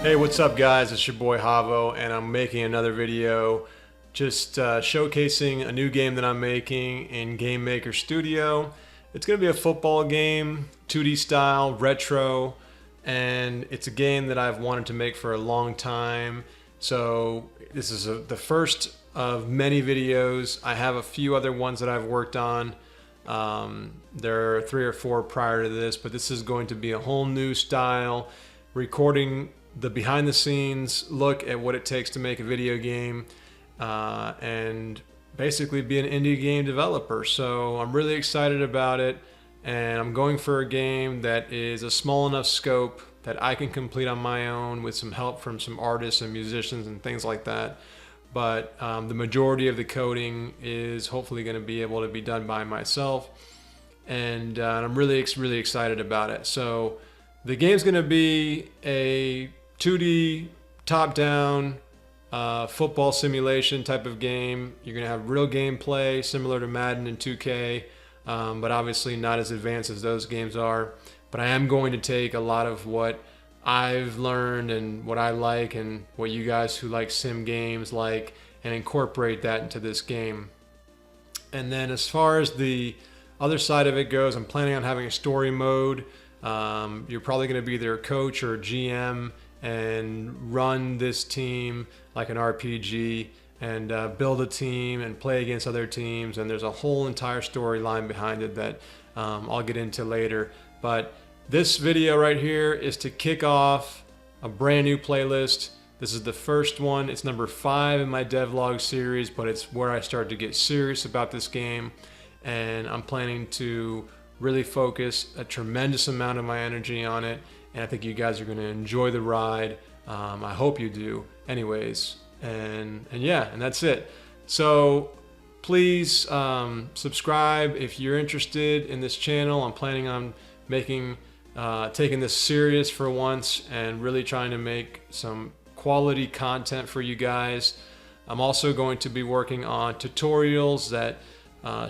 Hey, what's up guys? It's your boy Javo and I'm making another video just showcasing a new game that I'm making in GameMaker Studio. It's going to be a football game, 2D style, retro, and it's a game that I've wanted to make for a long time. So this is the first of many videos. I have a few other ones that I've worked on. There are 3 or 4 prior to this, but this is going to be a whole new style, recording the behind the scenes look at what it takes to make a video game and basically be an indie game developer. So I'm really excited about it, and I'm going for a game that is a small enough scope that I can complete on my own with some help from some artists and musicians and things like that. But the majority of the coding is hopefully going to be able to be done by myself, and I'm really excited about it. So the game's going to be a 2D top-down football simulation type of game. You're going to have real gameplay similar to Madden and 2K, but obviously not as advanced as those games are. But I am going to take a lot of what I've learned and what I like and what you guys who like sim games like, and incorporate that into this game. And then as far as the other side of it goes, I'm planning on having a story mode. You're probably going to be either a coach or a GM and run this team like an RPG and build a team and play against other teams, and there's a whole entire storyline behind it that I'll get into later. But this video right here is to kick off a brand new playlist. This is the first one. It's number 5 in my devlog series, but it's where I started to get serious about this game, and I'm planning to really focus a tremendous amount of my energy on it, and I think you guys are going to enjoy the ride. I hope you do anyways, and yeah, and that's it. So please subscribe if you're interested in this channel. I'm planning on taking this serious for once and really trying to make some quality content for you guys. I'm also going to be working on tutorials that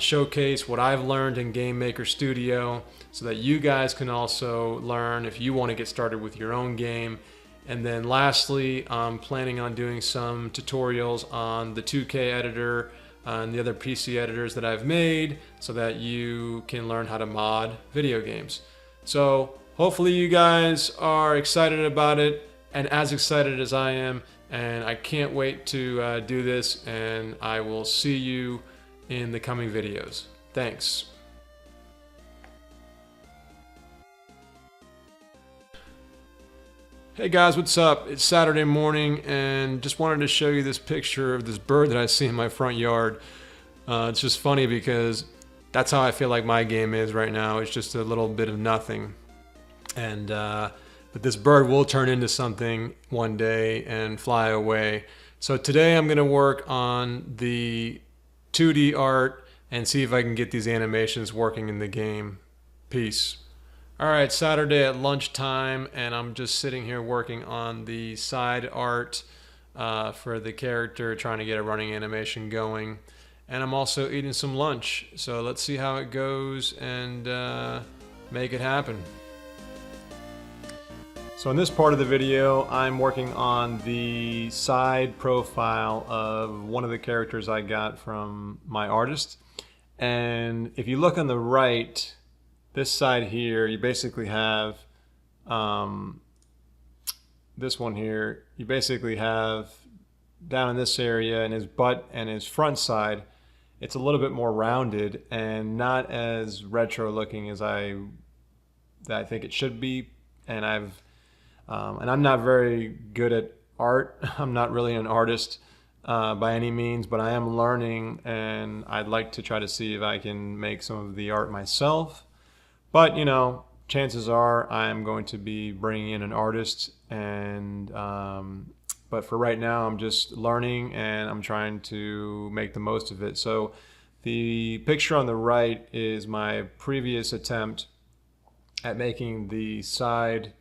showcase what I've learned in GameMaker Studio, so that you guys can also learn if you want to get started with your own game. And then lastly, I'm planning on doing some tutorials on the 2K editor and the other PC editors that I've made, so that you can learn how to mod video games. So hopefully you guys are excited about it, and as excited as I am, and I can't wait to do this, and I will see you in the coming videos. Thanks. Hey guys, what's up? It's Saturday morning, and just wanted to show you this picture of this bird that I see in my front yard. It's just funny because that's how I feel like my game is right now. It's just a little bit of nothing, and but this bird will turn into something one day and fly away. So today I'm going to work on the 2D art and see if I can get these animations working in the game. Peace. Alright, Saturday at lunchtime, and I'm just sitting here working on the side art for the character, trying to get a running animation going. And I'm also eating some lunch, so let's see how it goes and make it happen. So in this part of the video, I'm working on the side profile of one of the characters I got from my artist. And if you look on the right, this side here, you basically have this one here. You basically have down in this area, in his butt and his front side, it's a little bit more rounded and not as retro looking as I think it should be. And I'm not very good at art. I'm not really an artist by any means, but I am learning, and I'd like to try to see if I can make some of the art myself. But you know, chances are I'm going to be bringing in an artist, and but for right now I'm just learning and I'm trying to make the most of it. So the picture on the right is my previous attempt at making the side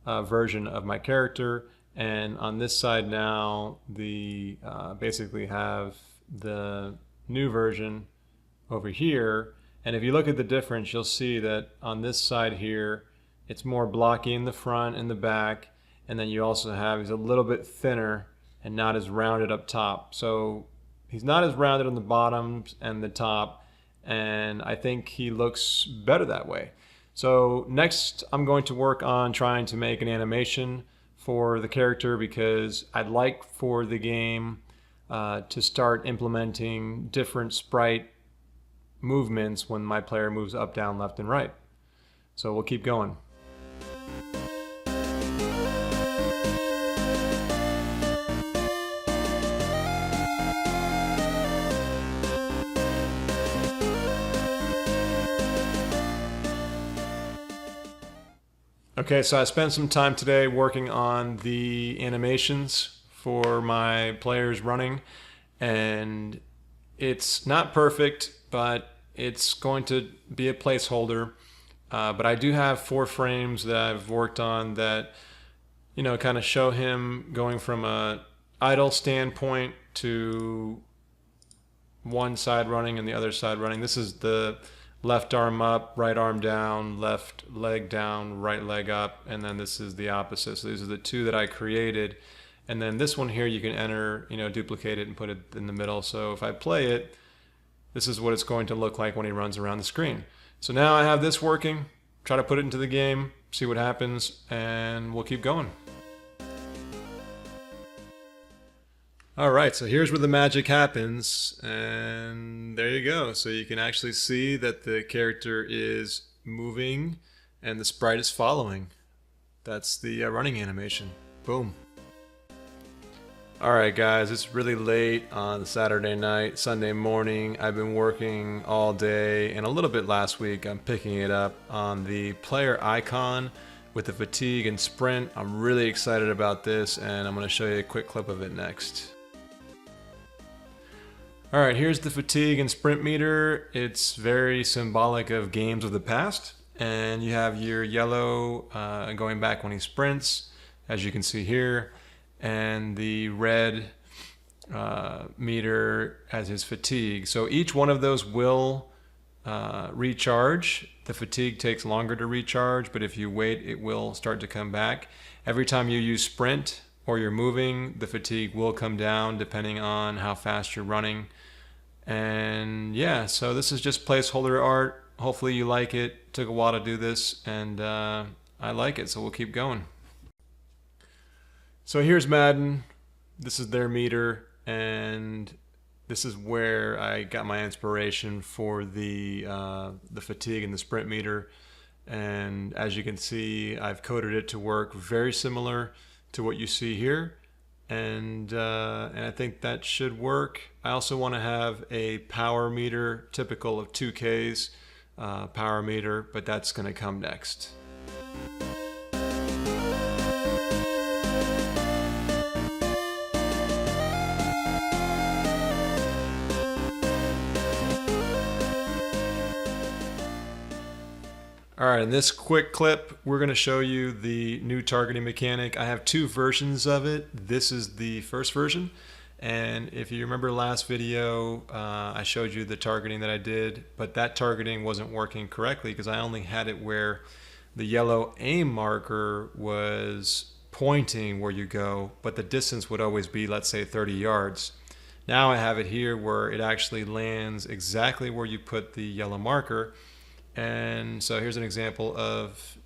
version of my character, and on this side now the basically have the new version over here. And if you look at the difference, you'll see that on this side here it's more blocky in the front and the back, and then you also have, he's a little bit thinner and not as rounded up top. So he's not as rounded on the bottoms and the top, and I think he looks better that way. So next I'm going to work on trying to make an animation for the character, because I'd like for the game to start implementing different sprite movements when my player moves up, down, left, and right. So we'll keep going. Okay, so I spent some time today working on the animations for my players running, and it's not perfect, but it's going to be a placeholder. But I do have 4 frames that I've worked on that, you know, kind of show him going from a idle standpoint to one side running and the other side running. This is the left arm up, right arm down, left leg down, right leg up, and then this is the opposite. So these are the 2 that I created. And then this one here you can enter, you know, duplicate it and put it in the middle. So if I play it, this is what it's going to look like when he runs around the screen. So now I have this working, try to put it into the game, see what happens, and we'll keep going. Alright, so here's where the magic happens, and there you go. So you can actually see that the character is moving and the sprite is following. That's the running animation. Boom. Alright guys, it's really late on Saturday night, Sunday morning. I've been working all day and a little bit last week. I'm picking it up on the player icon with the fatigue and sprint. I'm really excited about this, and I'm going to show you a quick clip of it next. Alright, here's the fatigue and sprint meter. It's very symbolic of games of the past. And you have your yellow going back when he sprints, as you can see here. And the red meter as his fatigue. So each one of those will recharge. The fatigue takes longer to recharge, but if you wait, it will start to come back. Every time you use sprint or you're moving, the fatigue will come down depending on how fast you're running. And yeah, so this is just placeholder art. Hopefully you like it. Took a while to do this, and I like it, so we'll keep going. So here's Madden. This is their meter, and this is where I got my inspiration for the fatigue and the sprint meter. And as you can see, I've coded it to work very similar to what you see here. And I think that should work. I also want to have a power meter typical of 2Ks power meter, but that's going to come next. Alright, in this quick clip, we're going to show you the new targeting mechanic. I have 2 versions of it. This is the first version, and if you remember last video, I showed you the targeting that I did, but that targeting wasn't working correctly because I only had it where the yellow aim marker was pointing where you go, but the distance would always be, let's say, 30 yards. Now I have it here where it actually lands exactly where you put the yellow marker. And so here's an example of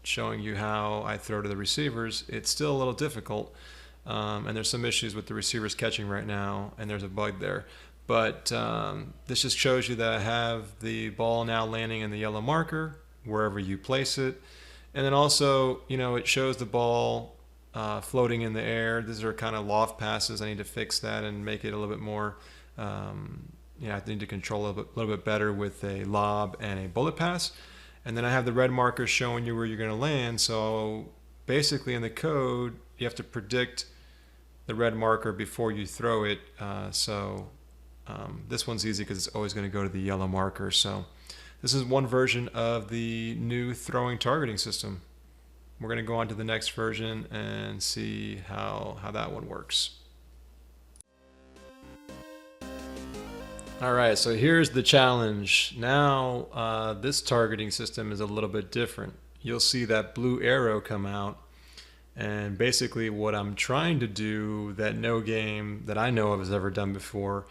showing you how I throw to the receivers. It's still a little difficult, and there's some issues with the receivers catching right now, and there's a bug there. But this just shows you that I have the ball now landing in the yellow marker wherever you place it. And then also, you know, it shows the ball floating in the air. These are kind of loft passes. I need to fix that and make it a little bit more I need to control a little bit better with a lob and a bullet pass. And then I have the red markers showing you where you're going to land. So basically in the code, you have to predict the red marker before you throw it. This one's easy because it's always going to go to the yellow marker. So this is one version of the new throwing targeting system. We're going to go on to the next version and see how that one works. Alright, so here's the challenge. Now this targeting system is a little bit different. You'll see that blue arrow come out, And basically what I'm trying to do that no game that I know of has ever done before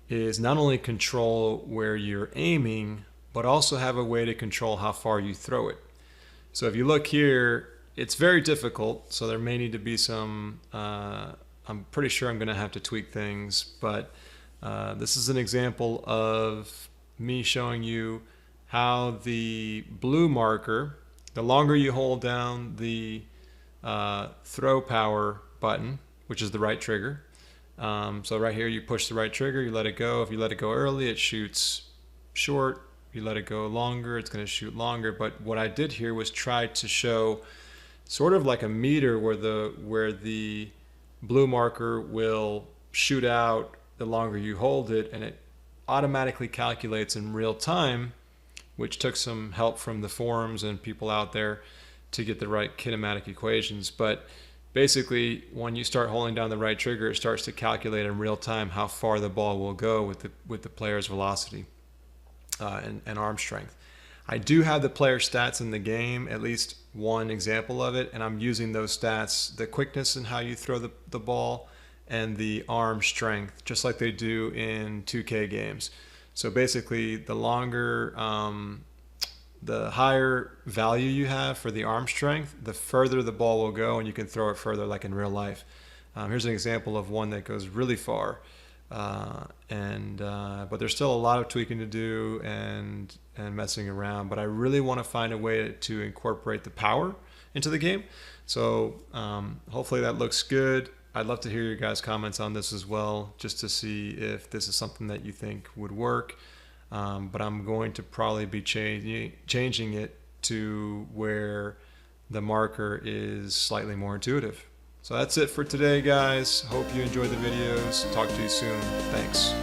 is not only control where you're aiming, but also have a way to control how far you throw it. So if you look here, it's very difficult, so there may need to be some, I'm pretty sure I'm going to have to tweak things, but this is an example of me showing you how the blue marker, the longer you hold down the throw power button, which is the right trigger. So right here you push the right trigger, you let it go. If you let it go early, it shoots short. If you let it go longer, it's going to shoot longer. But what I did here was try to show sort of like a meter where the blue marker will shoot out the longer you hold it, and it automatically calculates in real time, which took some help from the forums and people out there to get the right kinematic equations. But basically, when you start holding down the right trigger, it starts to calculate in real time how far the ball will go with the player's velocity and arm strength. I do have the player stats in the game, at least one example of it, and I'm using those stats, the quickness and how you throw the ball, and the arm strength, just like they do in 2K games. So basically, the longer, the higher value you have for the arm strength, the further the ball will go, and you can throw it further like in real life. Here's an example of one that goes really far. But there's still a lot of tweaking to do and messing around, but I really want to find a way to incorporate the power into the game. So hopefully that looks good. I'd love to hear your guys' comments on this as well, just to see if this is something that you think would work. But I'm going to probably be changing it to where the marker is slightly more intuitive. So that's it for today, guys. Hope you enjoyed the videos. Talk to you soon. Thanks.